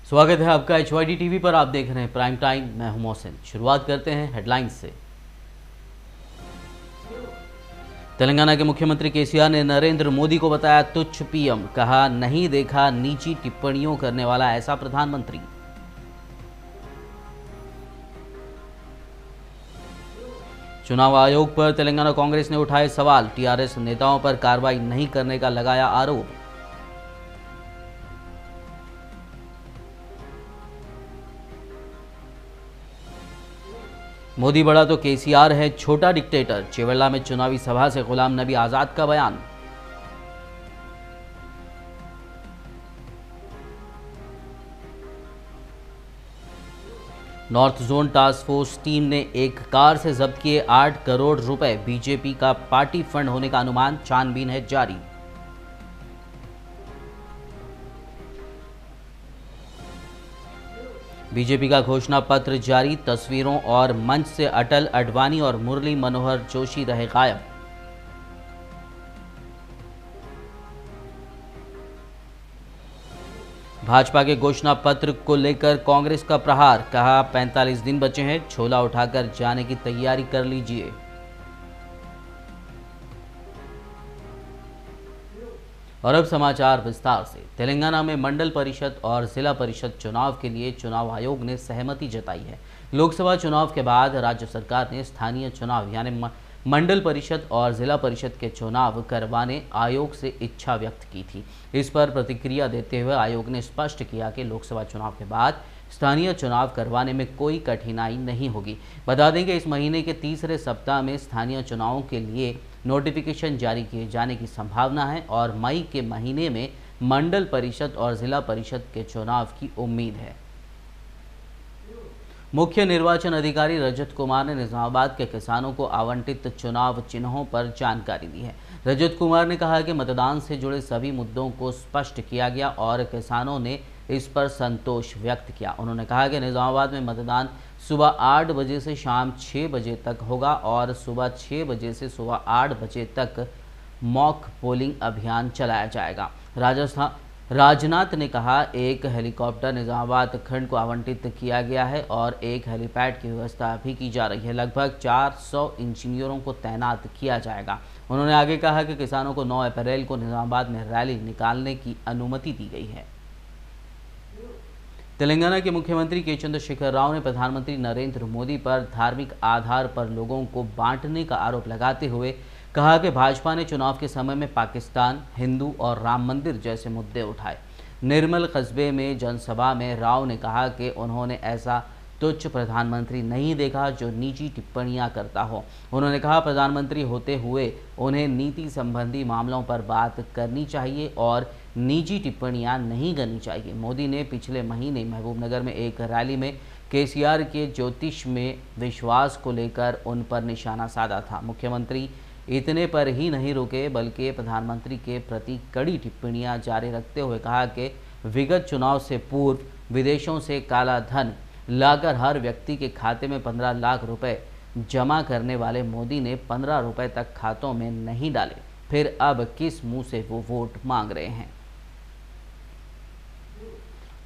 स्वागत है आपका HYD टीवी पर। आप देख रहे हैं प्राइम टाइम। मैं हूं मोहसिन। शुरुआत करते हैं हेडलाइंस से। तेलंगाना के मुख्यमंत्री केसीआर ने नरेंद्र मोदी को बताया तुच्छ पीएम। कहा नहीं देखा नीची टिप्पणियों करने वाला ऐसा प्रधानमंत्री। चुनाव आयोग पर तेलंगाना कांग्रेस ने उठाए सवाल। टीआरएस नेताओं पर कार्रवाई नहीं करने का लगाया आरोप। मोदी बड़ा तो केसीआर है छोटा डिक्टेटर। चेवेल्ला में चुनावी सभा से गुलाम नबी आजाद का बयान। North zone task force team ने एक कार से जब्त किए 8 करोड़ रुपए। बीजेपी का पार्टी फंड होने का अनुमान। छानबीन है जारी। बीजेपी का घोषणा पत्र जारी। तस्वीरों और मंच से अटल, अडवाणी और मुरली मनोहर जोशी रहे गायब। भाजपा के घोषणा पत्र को लेकर कांग्रेस का प्रहार। कहा 45 दिन बचे हैं, झोला उठाकर जाने की तैयारी कर लीजिए। और अब समाचार विस्तार से। तेलंगाना में मंडल परिषद और जिला परिषद चुनाव के लिए चुनाव आयोग ने सहमति जताई है। लोकसभा चुनाव के बाद राज्य सरकार ने स्थानीय चुनाव यानी मंडल परिषद और जिला परिषद के चुनाव करवाने आयोग से इच्छा व्यक्त की थी। इस पर प्रतिक्रिया देते हुए आयोग ने स्पष्ट किया कि लोकसभा चुनाव के बाद स्थानीय चुनाव करवाने में कोई कठिनाई नहीं होगी। बता दें कि इस महीने के तीसरे सप्ताह में स्थानीय चुनावों के लिए नोटिफिकेशन जारी किए जाने की संभावना है और मई के महीने में मंडल परिषद और जिला परिषद के चुनाव की उम्मीद है। मुख्य निर्वाचन अधिकारी रजत कुमार ने निजामाबाद के किसानों को आवंटित चुनाव चिन्हों पर जानकारी दी है। रजत कुमार ने कहा कि मतदान से जुड़े सभी मुद्दों को स्पष्ट किया गया और किसानों ने इस पर संतोष व्यक्त किया। उन्होंने कहा कि निजामाबाद में मतदान सुबह 8 बजे से शाम 6 बजे तक होगा और सुबह 6 बजे से सुबह 8 बजे तक मॉक पोलिंग अभियान चलाया जाएगा। राजनाथ ने कहा एक हेलीकॉप्टर निजामाबाद खंड को आवंटित किया गया है और एक हेलीपैड की व्यवस्था भी की जा रही है। लगभग 400 इंजीनियरों को तैनात किया जाएगा। उन्होंने आगे कहा कि किसानों को 9 अप्रैल को निजामाबाद में रैली निकालने की अनुमति दी गई है। तेलंगाना के मुख्यमंत्री के चंद्रशेखर राव ने प्रधानमंत्री नरेंद्र मोदी पर धार्मिक आधार पर लोगों को बांटने का आरोप लगाते हुए कहा कि भाजपा ने चुनाव के समय में पाकिस्तान, हिंदू और राम मंदिर जैसे मुद्दे उठाए। निर्मल कस्बे में जनसभा में राव ने कहा कि उन्होंने ऐसा तुच्छ प्रधानमंत्री नहीं देखा जो निजी टिप्पणियां करता हो। उन्होंने कहा प्रधानमंत्री होते हुए उन्हें नीति संबंधी मामलों पर बात करनी चाहिए और निजी टिप्पणियां नहीं करनी चाहिए। मोदी ने पिछले महीने महबूबनगर में एक रैली में केसीआर के ज्योतिष में विश्वास को लेकर उन पर निशाना साधा था। मुख्यमंत्री इतने पर ही नहीं रुके बल्कि प्रधानमंत्री के प्रति कड़ी टिप्पणियां जारी रखते हुए कहा कि विगत चुनाव से पूर्व विदेशों से काला धन लाकर हर व्यक्ति के खाते में 15 लाख रुपए जमा करने वाले मोदी ने 15 रुपए तक खातों में नहीं डाले। फिर अब किस मुंह से वो वोट मांग रहे हैं।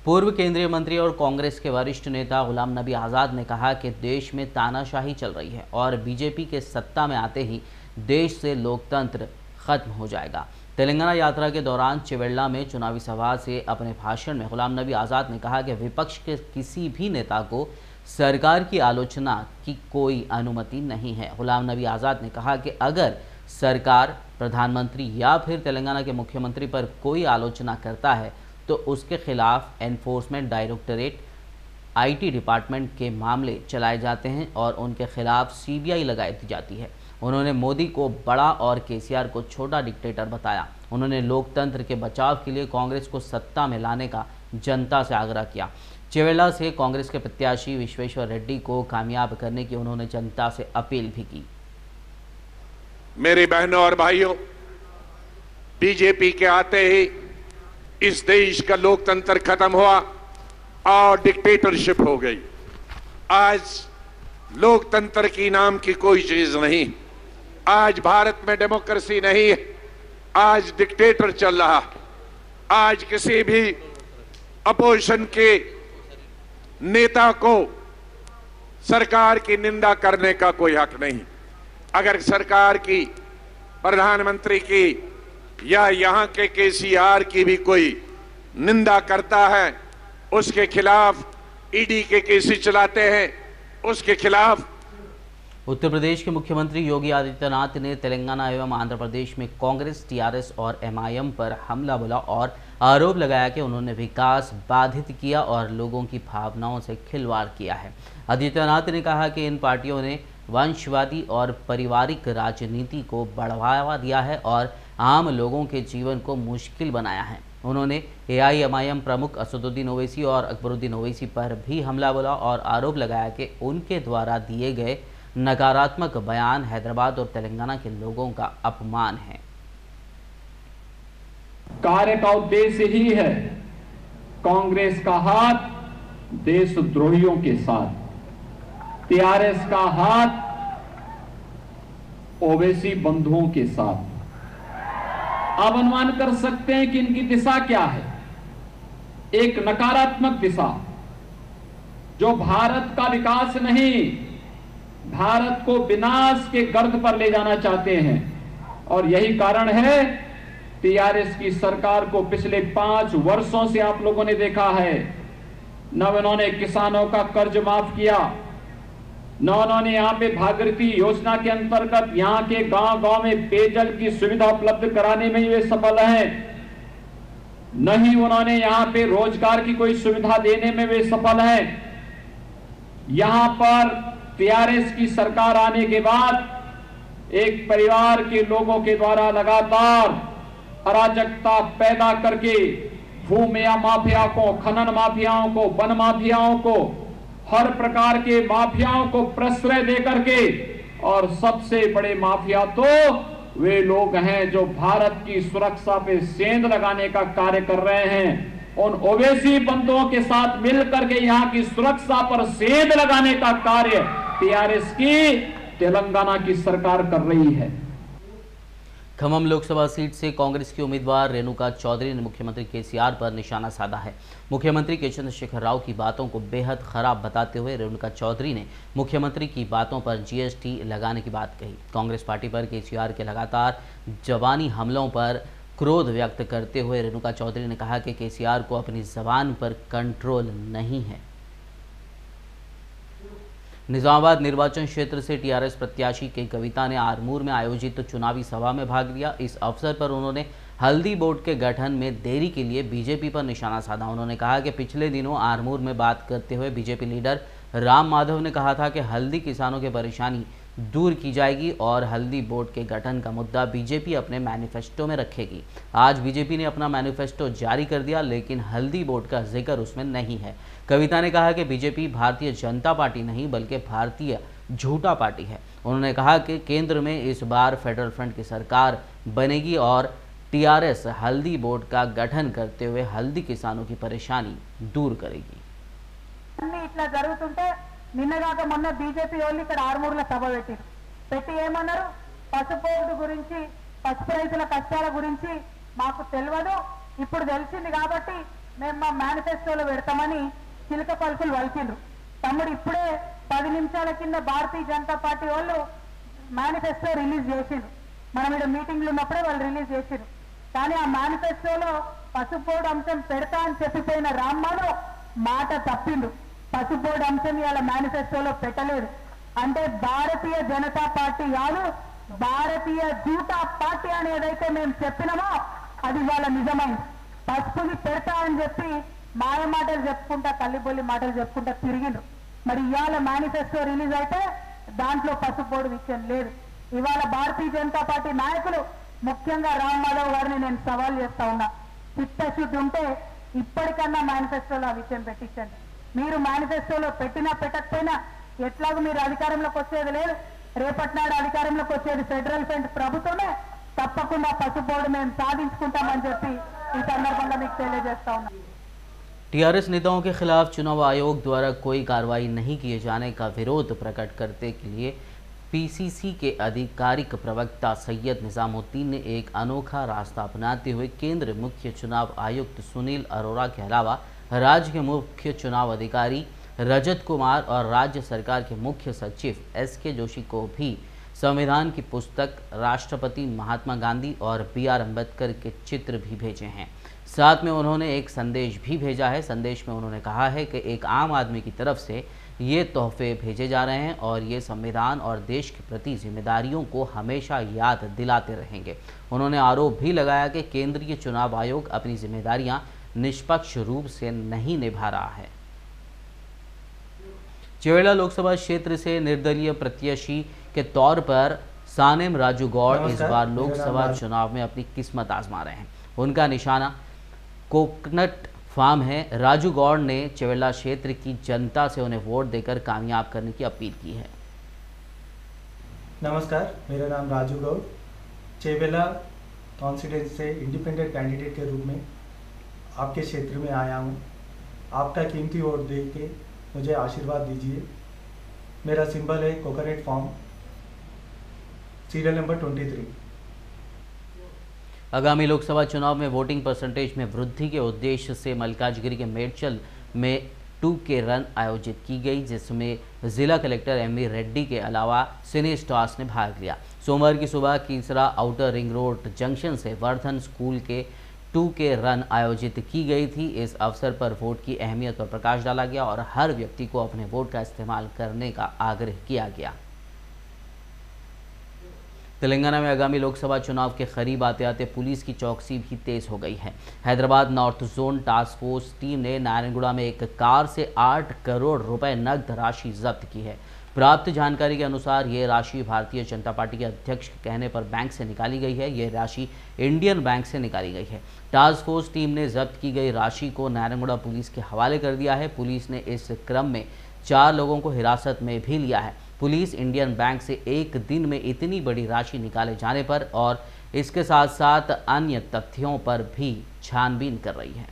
पूर्व केंद्रीय मंत्री और कांग्रेस के वरिष्ठ नेता गुलाम नबी आजाद ने कहा कि देश में तानाशाही चल रही है और बीजेपी के सत्ता में आते ही देश से लोकतंत्र खत्म हो जाएगा। तेलंगाना यात्रा के दौरान चेवेल्ला में चुनावी सभा से अपने भाषण में गुलाम नबी आजाद ने कहा कि विपक्ष के किसी भी नेता को सरकार की आलोचना की कोई अनुमति नहीं है। गुलाम नबी आजाद ने कहा कि अगर सरकार, प्रधानमंत्री या फिर तेलंगाना के मुख्यमंत्री पर कोई आलोचना करता है तो उसके खिलाफ एनफोर्समेंट डायरेक्टरेट, IT डिपार्टमेंट के मामले चलाए जाते हैं और उनके खिलाफ CBI लगाई जाती है। उन्होंने मोदी को बड़ा और केसीआर को छोटा डिक्टेटर बताया। उन्होंने लोकतंत्र के बचाव के लिए कांग्रेस को सत्ता में लाने का जनता से आग्रह किया। चेवेल्ला से कांग्रेस के प्रत्याशी विश्वेश्वर रेड्डी को कामयाब करने की उन्होंने जनता से अपील भी की। मेरी बहनों और भाइयों, बीजेपी के आते ही इस देश का लोकतंत्र खत्म हुआ और डिक्टेटरशिप हो गई। आज लोकतंत्र की नाम की कोई चीज नहीं। आज भारत में डेमोक्रेसी नहीं है, आज डिक्टेटर चल रहा। आज किसी भी अपोजिशन के नेता को सरकार की निंदा करने का कोई हक नहीं। अगर सरकार की, प्रधानमंत्री की या यहां के केसीआर की भी कोई निंदा करता है, उसके खिलाफ ईडी के केसेस चलाते हैं, उसके खिलाफ। उत्तर प्रदेश के मुख्यमंत्री योगी आदित्यनाथ ने तेलंगाना एवं आंध्र प्रदेश में कांग्रेस, टीआरएस और एमआईएम पर हमला बोला और आरोप लगाया कि उन्होंने विकास बाधित किया और लोगों की भावनाओं से खिलवाड़ किया है। आदित्यनाथ ने कहा कि इन पार्टियों ने वंशवादी और पारिवारिक राजनीति को बढ़ावा दिया है और आम लोगों के जीवन को मुश्किल बनाया है। उन्होंने एआईएमआईएम प्रमुख असदुद्दीन ओवैसी और अकबरुद्दीन ओवैसी पर भी हमला बोला और आरोप लगाया कि उनके द्वारा दिए गए नकारात्मक बयान हैदराबाद और तेलंगाना के लोगों का अपमान है। कार्य का उद्देश्य ही है कांग्रेस का हाथ देशद्रोहियों के साथ, टीआरएस का हाथ ओवैसी बंधुओं के साथ। आप अनुमान कर सकते हैं कि इनकी दिशा क्या है। एक नकारात्मक दिशा जो भारत का विकास नहीं, भारत को विनाश के गर्त पर ले जाना चाहते हैं। और यही कारण है टीआरएस की सरकार को पिछले 5 वर्षों से आप लोगों ने देखा है, न उन्होंने किसानों का कर्ज माफ किया, न उन्होंने यहां पे भागीरथी योजना के अंतर्गत यहां के गांव-गांव में पेयजल की सुविधा उपलब्ध कराने में वे सफल हैं, न ही उन्होंने यहां पे रोजगार की कोई सुविधा देने में वे सफल हैं। यहां पर टीआरएस की सरकार आने के बाद एक परिवार के लोगों के द्वारा लगातार अराजकता पैदा करके भूमि माफिया को, खनन माफियाओं को, वन माफियाओं को, हर प्रकार के माफियाओं को प्रश्रय दे करके, और सबसे बड़े माफिया तो वे लोग हैं जो भारत की सुरक्षा पे सेंध लगाने का कार्य कर रहे हैं। उन ओवैसी बंधुओं के साथ मिलकर के यहां की सुरक्षा पर सेंध लगाने का कार्य टीआरएस की तेलंगाना की सरकार कर रही है। खम्मम लोकसभा सीट से कांग्रेस की उम्मीदवार रेणुका चौधरी ने मुख्यमंत्री केसीआर पर निशाना साधा है। मुख्यमंत्री के चंद्रशेखर राव की बातों को बेहद खराब बताते हुए रेणुका चौधरी ने मुख्यमंत्री की बातों पर जीएसटी लगाने की बात कही। कांग्रेस पार्टी पर केसीआर के लगातार जवानी हमलों पर क्रोध व्यक्त करते हुए रेणुका चौधरी ने कहा कि केसीआर को अपनी जबान पर कंट्रोल नहीं है। निजामाबाद निर्वाचन क्षेत्र से टीआरएस प्रत्याशी के कविता ने आरमूर में आयोजित चुनावी सभा में भाग लिया। इस अवसर पर उन्होंने हल्दी बोर्ड के गठन में देरी के लिए बीजेपी पर निशाना साधा। उन्होंने कहा कि पिछले दिनों आरमूर में बात करते हुए बीजेपी लीडर राम माधव ने कहा था कि हल्दी किसानों की परेशानी दूर की जाएगी और हल्दी बोर्ड के गठन का मुद्दा बीजेपी अपने मैनिफेस्टो में रखेगी। आज बीजेपी ने अपना मैनिफेस्टो जारी कर दिया, लेकिन हल्दी बोर्ड का जिक्र उसमें नहीं है। कविता ने कहा कि बीजेपी भारतीय जनता पार्टी नहीं बल्कि भारतीय झूठा पार्टी है। उन्होंने कहा कि केंद्र में इस बार फेडरल फ्रंट की सरकार बनेगी और टीआरएस हल्दी बोर्ड का गठन करते हुए हल्दी किसानों की परेशानी दूर करेगी। ఇట్లా జరుగుతుంటే నిన్నగాక మొన్న బీజేపీ వాళ్ళు ఇక్కడ ఆర్మూర్ల సభ పెట్టి ఏమన్నారు, పసుపు గురించి, పసుపు రైతుల కష్టాల గురించి మాకు తెలియదు, ఇప్పుడు తెలిసింది కాబట్టి మేము మా మేనిఫెస్టోలో పెడతామని చిలక పలుకులు వలికిండ్రు. తమ్ముడు ఇప్పుడే 10 నిమిషాల కింద భారతీయ జనతా పార్టీ వాళ్ళు మేనిఫెస్టో రిలీజ్ చేసిండ్రు. మనం ఇక్కడ మీటింగ్లు ఉన్నప్పుడే వాళ్ళు రిలీజ్ చేసిండ్రు. కానీ ఆ మేనిఫెస్టోలో పసుపు బోర్డు అంశం పెడతా అని చెప్పిపోయిన రామ్మాను మాట తప్పిండు. పసుపు బోర్డు అంశం ఇవాళ మేనిఫెస్టోలో పెట్టలేదు. అంటే భారతీయ జనతా పార్టీ కాదు, భారతీయ జూటా పార్టీ అని ఏదైతే మేము చెప్పినామో అది ఇవాళ నిజమైంది. పసుపుని పెడతా అని చెప్పి మాయ మాటలు చెప్పుకుంటా, కల్లిబొల్లి మాటలు చెప్పుకుంటా తిరిగిండ్రు. మరి ఇవాళ మేనిఫెస్టో రిలీజ్ అయితే దాంట్లో పసుపు బోర్డు విషయం లేదు. ఇవాళ భారతీయ జనతా పార్టీ నాయకులు, ముఖ్యంగా రామ్ మాధవ్ గారిని నేను సవాల్ చేస్తా ఉన్నా, చిత్తశుద్ధి ఉంటే ఇప్పటికన్నా మేనిఫెస్టోలో ఆ విషయం పెట్టించండి. మీరు మేనిఫెస్టోలో పెట్టినా పెట్టకపోయినా ఎట్లాగూ మీరు అధికారంలోకి వచ్చేది లేదు. రేపటి నాడు అధికారంలోకి వచ్చేది ఫెడరల్ ఫ్రంట్ ప్రభుత్వమే. తప్పకుండా పసుపు బోర్డు మేము సాధించుకుంటామని చెప్పి ఈ సందర్భంగా మీకు తెలియజేస్తా ఉన్నా। टीआरएस नेताओं के खिलाफ चुनाव आयोग द्वारा कोई कार्रवाई नहीं किए जाने का विरोध प्रकट करते के लिए पीसीसी के आधिकारिक प्रवक्ता सैयद निजामुद्दीन ने एक अनोखा रास्ता अपनाते हुए केंद्र मुख्य चुनाव आयुक्त सुनील अरोड़ा के अलावा राज्य के मुख्य चुनाव अधिकारी रजत कुमार और राज्य सरकार के मुख्य सचिव एसके जोशी को भी संविधान की पुस्तक, राष्ट्रपति महात्मा गांधी और BR अम्बेडकर के चित्र भी भेजे हैं। साथ में उन्होंने एक संदेश भी भेजा है। संदेश में उन्होंने कहा है कि एक आम आदमी की तरफ से ये तोहफे भेजे जा रहे हैं और ये संविधान और देश के प्रति जिम्मेदारियों को हमेशा याद दिलाते रहेंगे। उन्होंने आरोप भी लगाया कि केंद्रीय चुनाव आयोग अपनी जिम्मेदारियां निष्पक्ष रूप से नहीं निभा रहा है। चवेला लोकसभा क्षेत्र से निर्दलीय प्रत्याशी के तौर पर सानेम राजू गौड़ इस बार लोकसभा चुनाव में अपनी किस्मत आजमा रहे हैं। उनका निशाना कोकोनट फार्म है। राजू गौड़ ने चवेला क्षेत्र की जनता से उन्हें वोट देकर कामयाब करने की अपील की है। नमस्कार, मेरा नाम राजू गौड़, चवेला कॉन्स्टिट्यूंसी से इंडिपेंडेंट कैंडिडेट के रूप में आपके क्षेत्र में आया हूँ। आपका कीमती वोट दे के मुझे आशीर्वाद दीजिए। मेरा सिंबल है कोकोनट फार्म, सीरियल नंबर 23। आगामी लोकसभा चुनाव में वोटिंग परसेंटेज में वृद्धि के उद्देश्य से मल्काजगिरी के मेडचल में 2K रन आयोजित की गई, जिसमें जिला कलेक्टर MV रेड्डी के अलावा सिने स्टार्स ने भाग लिया। सोमवार की सुबह कीसरा आउटर रिंग रोड जंक्शन से वर्धन स्कूल के 2K रन आयोजित की गई थी। इस अवसर पर वोट की अहमियत पर प्रकाश डाला गया और हर व्यक्ति को अपने वोट का इस्तेमाल करने का आग्रह किया गया। तेलंगाना में आगामी लोकसभा चुनाव के करीब आते आते पुलिस की चौकसी भी तेज हो गई है। Hyderabad north zone task force team ने नारायणगुड़ा में एक कार से 8 करोड़ रुपए नकद राशि जब्त की है। प्राप्त जानकारी के अनुसार ये राशि भारतीय जनता पार्टी के अध्यक्ष के कहने पर बैंक से निकाली गई है। ये राशि इंडियन बैंक से निकाली गई है। टास्क फोर्स टीम ने जब्त की गई राशि को नारायणगुड़ा पुलिस के हवाले कर दिया है। पुलिस ने इस क्रम में 4 लोगों को हिरासत में भी लिया है। पुलिस इंडियन बैंक से एक दिन में इतनी बड़ी राशि निकाले जाने पर और इसके साथ साथ अन्य तथ्यों पर भी छानबीन कर रही है।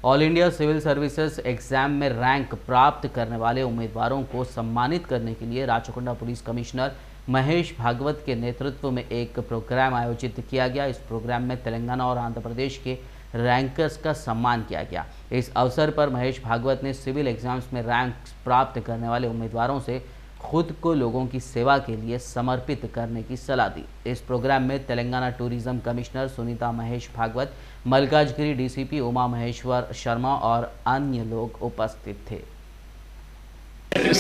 All India civil services exam में रैंक प्राप्त करने वाले उम्मीदवारों को सम्मानित करने के लिए राचकोंडा पुलिस कमिश्नर महेश भागवत के नेतृत्व में एक प्रोग्राम आयोजित किया गया। इस प्रोग्राम में तेलंगाना और आंध्र प्रदेश के रैंकर्स का सम्मान किया गया। इस अवसर पर महेश भागवत ने सिविल एग्जाम्स में रैंक प्राप्त करने वाले उम्मीदवारों से खुद को लोगों की सेवा के लिए समर्पित करने की सलाह दी। इस प्रोग्राम में Telangana tourism commissioner Sunita Mahesh Bhagwat, Malkajgiri DCP Uma Maheshwar Sharma और अन्य लोग उपस्थित थे।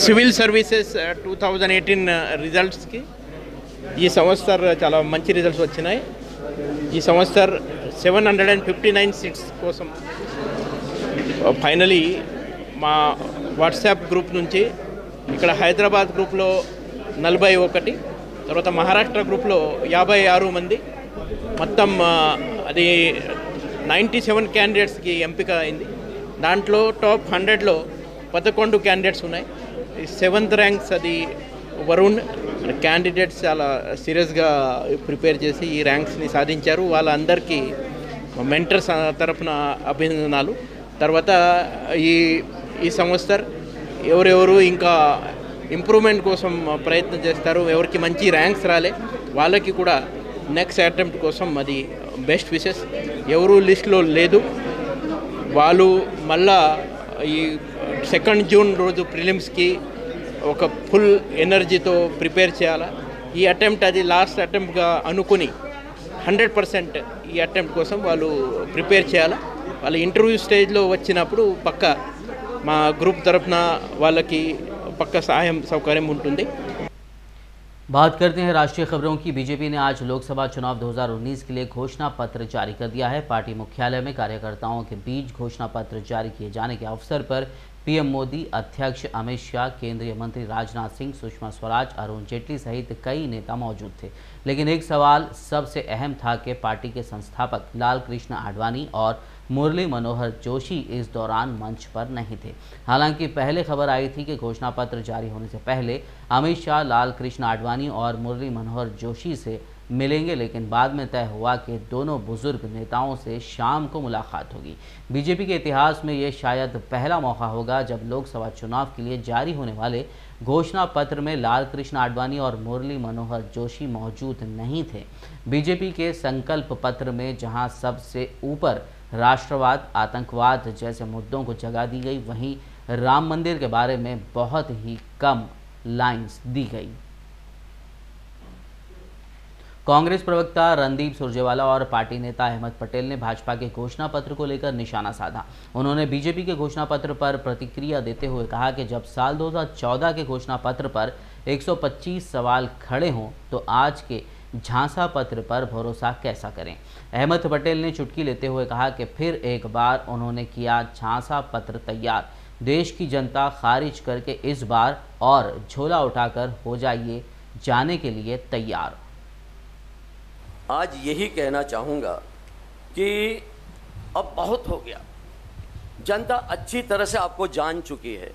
సివిల్ సర్వీసెస్ 2018 రిజల్ట్స్కి ఈ సంవత్సరం చాలా మంచి రిజల్ట్స్ వచ్చినాయి. ఈ సంవత్సరం 759 సీట్స్ కోసం ఫైనలీ మా వాట్సాప్ గ్రూప్ నుంచి ఇక్కడ హైదరాబాద్ గ్రూప్లో 41, తర్వాత మహారాష్ట్ర గ్రూప్లో 56 మంది, మొత్తం అది 97 క్యాండిడేట్స్కి ఎంపిక అయింది. దాంట్లో టాప్ 100లో 11 క్యాండిడేట్స్ ఉన్నాయి. 7th ర్యాంక్స్ అది వరుణ్ క్యాండిడేట్స్ చాలా సీరియస్గా ప్రిపేర్ చేసి ఈ ర్యాంక్స్ని సాధించారు. వాళ్ళందరికీ మెంటర్స్ తరఫున అభినందనాలు. తర్వాత ఈ సంవత్సరం ఎవరెవరు ఇంకా ఇంప్రూవ్మెంట్ కోసం ప్రయత్నం చేస్తారు, ఎవరికి మంచి ర్యాంక్స్ రాలే వాళ్ళకి కూడా నెక్స్ట్ అటెంప్ట్ కోసం అది బెస్ట్ విషెస్. ఎవరు లిస్ట్లో లేదు వాళ్ళు మళ్ళా ఈ 2 జూన్ రోజు ప్రిలిమ్స్కి ఒక ఫుల్ ఎనర్జీతో ప్రిపేర్ చేయాలా. ఈ అటెంప్ట్ అది లాస్ట్ అటెంప్ట్గా అనుకుని 100% ఈ అటెంప్ట్ కోసం వాళ్ళు ప్రిపేర్ చేయాలా. వాళ్ళ ఇంటర్వ్యూ స్టేజ్లో వచ్చినప్పుడు పక్క మా గ్రూప్ తరఫున వాళ్ళకి పక్క సహాయం సౌకర్యం ఉంటుంది. बात करते हैं राष्ट्रीय खबरों की। बीजेपी ने आज लोकसभा चुनाव 2019 के लिए घोषणा पत्र जारी कर दिया है। पार्टी मुख्यालय में कार्यकर्ताओं के बीच घोषणा पत्र जारी किए जाने के अवसर पर पीएम मोदी, अध्यक्ष अमित शाह, केंद्रीय मंत्री राजनाथ सिंह, सुषमा स्वराज, अरुण जेटली सहित कई नेता मौजूद थे। लेकिन एक सवाल सबसे अहम था कि पार्टी के संस्थापक लाल कृष्ण आडवाणी और मुरली मनोहर जोशी इस दौरान मंच पर नहीं थे। हालांकि पहले खबर आई थी कि घोषणा पत्र जारी होने से पहले अमित शाह लाल कृष्ण आडवाणी और मुरली मनोहर जोशी से मिलेंगे, लेकिन बाद में तय हुआ कि दोनों बुजुर्ग नेताओं से शाम को मुलाकात होगी। बीजेपी के इतिहास में ये शायद पहला मौका होगा जब लोकसभा चुनाव के लिए जारी होने वाले घोषणा पत्र में लाल कृष्ण आडवाणी और मुरली मनोहर जोशी मौजूद नहीं थे। बीजेपी के संकल्प पत्र में जहां सबसे ऊपर राष्ट्रवाद, आतंकवाद जैसे मुद्दों को जगह दी गई, वहीं राम मंदिर के बारे में बहुत ही कम लाइंस दी गई। कांग्रेस प्रवक्ता रणदीप सुरजेवाला और पार्टी नेता अहमद पटेल ने भाजपा के घोषणा पत्र को लेकर निशाना साधा। उन्होंने बीजेपी के घोषणा पत्र पर प्रतिक्रिया देते हुए कहा कि जब साल 2014 के घोषणा पत्र पर 125 सवाल खड़े हों तो आज के झांसा पत्र पर भरोसा कैसा करें। अहमद पटेल ने चुटकी लेते हुए कहा कि फिर एक बार उन्होंने किया झांसा पत्र तैयार। देश की जनता खारिज करके इस बार और झोला उठाकर हो जाइए जाने के लिए तैयार। आज यही कहना चाहूँगा कि अब बहुत हो गया, जनता अच्छी तरह से आपको जान चुकी है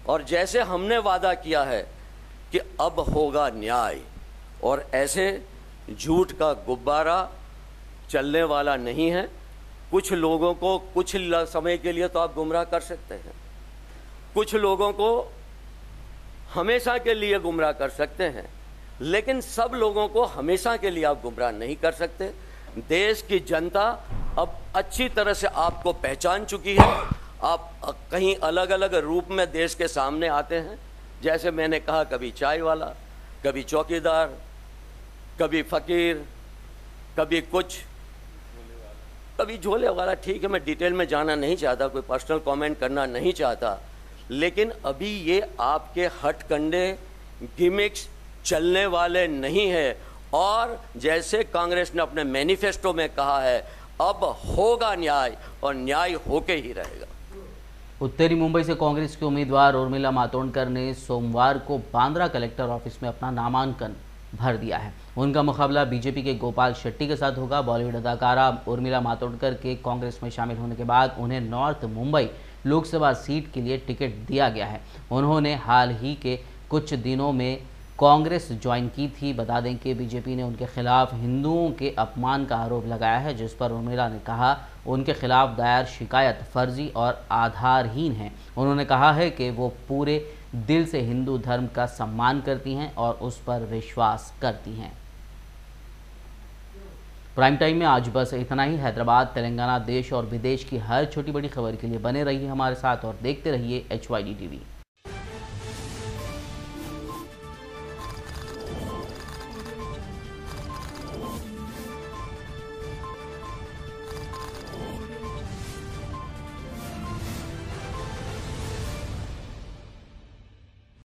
और जैसे हमने वादा किया है कि अब होगा न्याय और ऐसे झूठ का गुब्बारा चलने वाला नहीं है। कुछ लोगों को कुछ समय के लिए तो आप गुमराह कर सकते हैं, कुछ लोगों को हमेशा के लिए गुमराह कर सकते हैं, लेकिन सब लोगों को हमेशा के लिए आप गुमराह नहीं कर सकते। देश की जनता अब अच्छी तरह से आपको पहचान चुकी है। आप कहीं अलग अलग रूप में देश के सामने आते हैं, जैसे मैंने कहा, कभी चाय वाला, कभी चौकीदार, कभी फकीर, कभी कुछ, कभी झोले वाला। ठीक है, मैं डिटेल में जाना नहीं चाहता, कोई पर्सनल कमेंट करना नहीं चाहता, लेकिन अभी ये आपके हथकंडे गिमिक्स चलने वाले नहीं है। और जैसे कांग्रेस ने अपने मैनिफेस्टो में कहा है, अब होगा न्याय और न्याय होके ही रहेगा। उत्तरी मुंबई से कांग्रेस के उम्मीदवार उर्मिला मातोंडकर ने सोमवार को बांद्रा कलेक्टर ऑफिस में अपना नामांकन भर दिया है। उनका मुकाबला बीजेपी के गोपाल शेट्टी के साथ होगा। बॉलीवुड अदाकारा उर्मिला मातोंडकर के कांग्रेस में शामिल होने के बाद उन्हें नॉर्थ मुंबई लोकसभा सीट के लिए टिकट दिया गया है। उन्होंने हाल ही के कुछ दिनों में कांग्रेस ज्वाइन की थी। बता दें कि बीजेपी ने उनके खिलाफ हिंदुओं के अपमान का आरोप लगाया है, जिस पर उर्मिला ने कहा उनके खिलाफ दायर शिकायत फर्जी और आधारहीन है। उन्होंने कहा है कि वो पूरे दिल से हिंदू धर्म का सम्मान करती हैं और उस पर विश्वास करती हैं। प्राइम टाइम में आज बस इतना ही। हैदराबाद, तेलंगाना, देश और विदेश की हर छोटी बड़ी खबर के लिए बने रहिए हमारे साथ और देखते रहिए HYD TV।